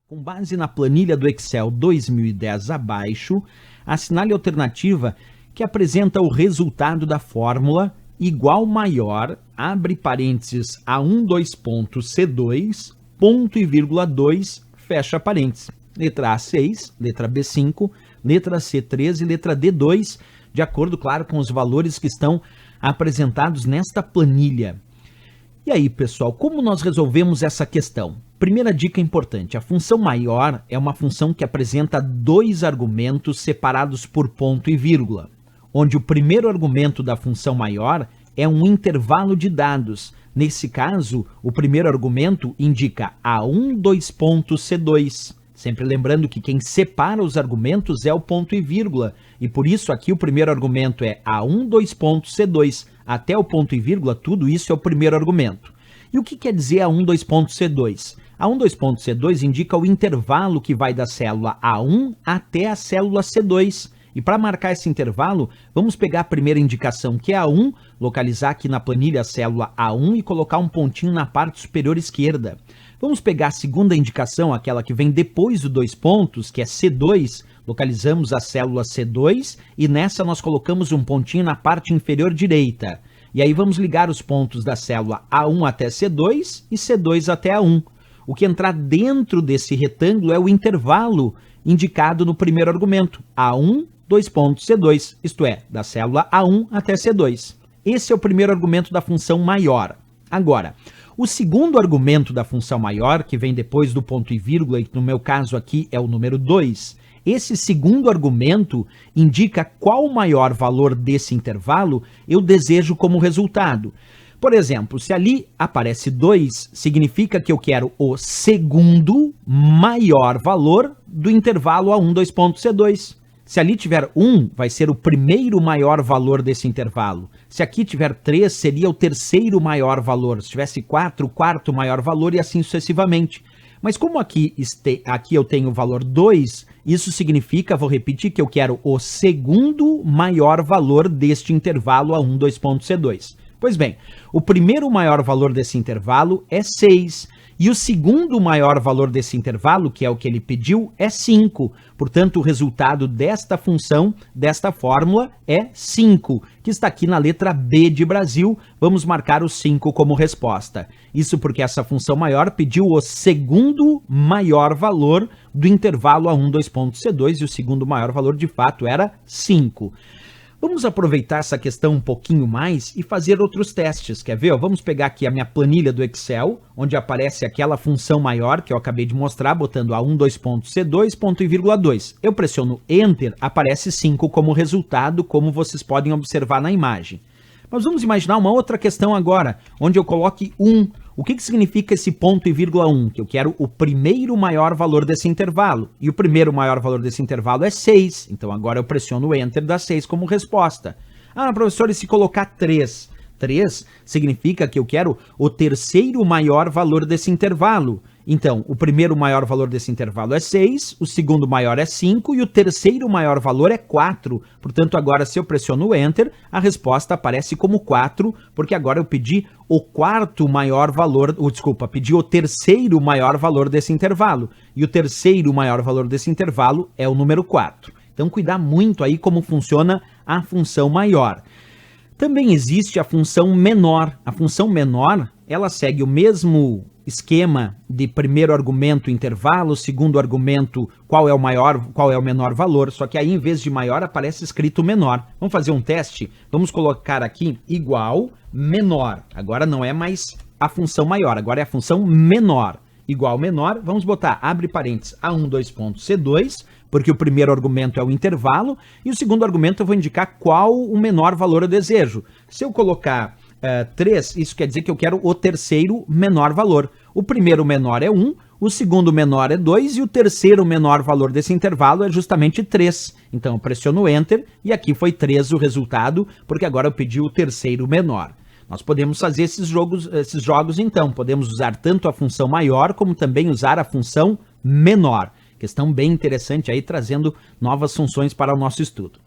Com base na planilha do Excel 2010 abaixo, assinale a alternativa que apresenta o resultado da fórmula igual maior, abre parênteses, A1, 2 pontos, C2, ponto e vírgula 2, fecha parênteses. Letra A6, letra B5, letra C3 e letra D2, de acordo, claro, com os valores que estão apresentados nesta planilha. E aí, pessoal, como nós resolvemos essa questão? Primeira dica importante, a função maior é uma função que apresenta dois argumentos separados por ponto e vírgula, onde o primeiro argumento da função maior é um intervalo de dados. Nesse caso, o primeiro argumento indica A1, 2 pontos, C2. Sempre lembrando que quem separa os argumentos é o ponto e vírgula, e por isso aqui o primeiro argumento é A1, 2 pontos, C2. Até o ponto e vírgula, tudo isso é o primeiro argumento. E o que quer dizer A1, 2 pontos, C2? A1, 2 pontos, C2 indica o intervalo que vai da célula A1 até a célula C2. E para marcar esse intervalo, vamos pegar a primeira indicação, que é A1, localizar aqui na planilha a célula A1 e colocar um pontinho na parte superior esquerda. Vamos pegar a segunda indicação, aquela que vem depois do 2 pontos, que é C2, localizamos a célula C2 e nessa nós colocamos um pontinho na parte inferior direita. E aí vamos ligar os pontos da célula A1 até C2 e C2 até A1. O que entrar dentro desse retângulo é o intervalo indicado no primeiro argumento, A1, 2 pontos, C2, isto é, da célula A1 até C2. Esse é o primeiro argumento da função maior. Agora, o segundo argumento da função maior, que vem depois do ponto e vírgula, e no meu caso aqui é o número 2, esse segundo argumento indica qual o maior valor desse intervalo eu desejo como resultado. Por exemplo, se ali aparece 2, significa que eu quero o segundo maior valor do intervalo A1, 2 pontos, C2. Se ali tiver 1, vai ser o primeiro maior valor desse intervalo. Se aqui tiver 3, seria o terceiro maior valor. Se tivesse 4, o quarto maior valor e assim sucessivamente. Mas como aqui eu tenho o valor 2, isso significa, vou repetir, que eu quero o segundo maior valor deste intervalo A1, 2 pontos, C2. Pois bem, o primeiro maior valor desse intervalo é 6. E o segundo maior valor desse intervalo, que é o que ele pediu, é 5. Portanto, o resultado desta função, desta fórmula, é 5, que está aqui na letra B de Brasil. Vamos marcar o 5 como resposta. Isso porque essa função maior pediu o segundo maior valor do intervalo A1, 2 pontos, C2, e o segundo maior valor, de fato, era 5. Vamos aproveitar essa questão um pouquinho mais e fazer outros testes, quer ver? Vamos pegar aqui a minha planilha do Excel, onde aparece aquela função maior que eu acabei de mostrar, botando A1, 2 pontos, C2, ponto e vírgula 2. Eu pressiono Enter, aparece 5 como resultado, como vocês podem observar na imagem. Mas vamos imaginar uma outra questão agora, onde eu coloque 1. O que significa esse ponto e vírgula 1? Que eu quero o primeiro maior valor desse intervalo. E o primeiro maior valor desse intervalo é 6. Então agora eu pressiono Enter e dá 6 como resposta. Ah, professor, e se colocar 3? 3 significa que eu quero o terceiro maior valor desse intervalo. Então, o primeiro maior valor desse intervalo é 6, o segundo maior é 5 e o terceiro maior valor é 4. Portanto, agora se eu pressiono Enter, a resposta aparece como 4, porque agora eu pedi o quarto maior valor, pedi o terceiro maior valor desse intervalo. E o terceiro maior valor desse intervalo é o número 4. Então, cuidar muito aí como funciona a função maior. Também existe a função menor. A função menor, ela segue o mesmo esquema de primeiro argumento intervalo, segundo argumento qual é o menor valor, só que aí em vez de maior aparece escrito menor. Vamos fazer um teste? Vamos colocar aqui igual menor. Agora não é mais a função maior, agora é a função menor. Igual menor, vamos botar, abre parênteses, A1, 2 pontos, C2, porque o primeiro argumento é o intervalo, e o segundo argumento eu vou indicar qual o menor valor eu desejo. Se eu colocar 3, isso quer dizer que eu quero o terceiro menor valor. O primeiro menor é 1, o segundo menor é 2 e o terceiro menor valor desse intervalo é justamente 3. Então eu pressiono Enter e aqui foi 3 o resultado, porque agora eu pedi o terceiro menor. Nós podemos fazer esses jogos então, podemos usar tanto a função maior como também usar a função menor. Questão bem interessante aí, trazendo novas funções para o nosso estudo.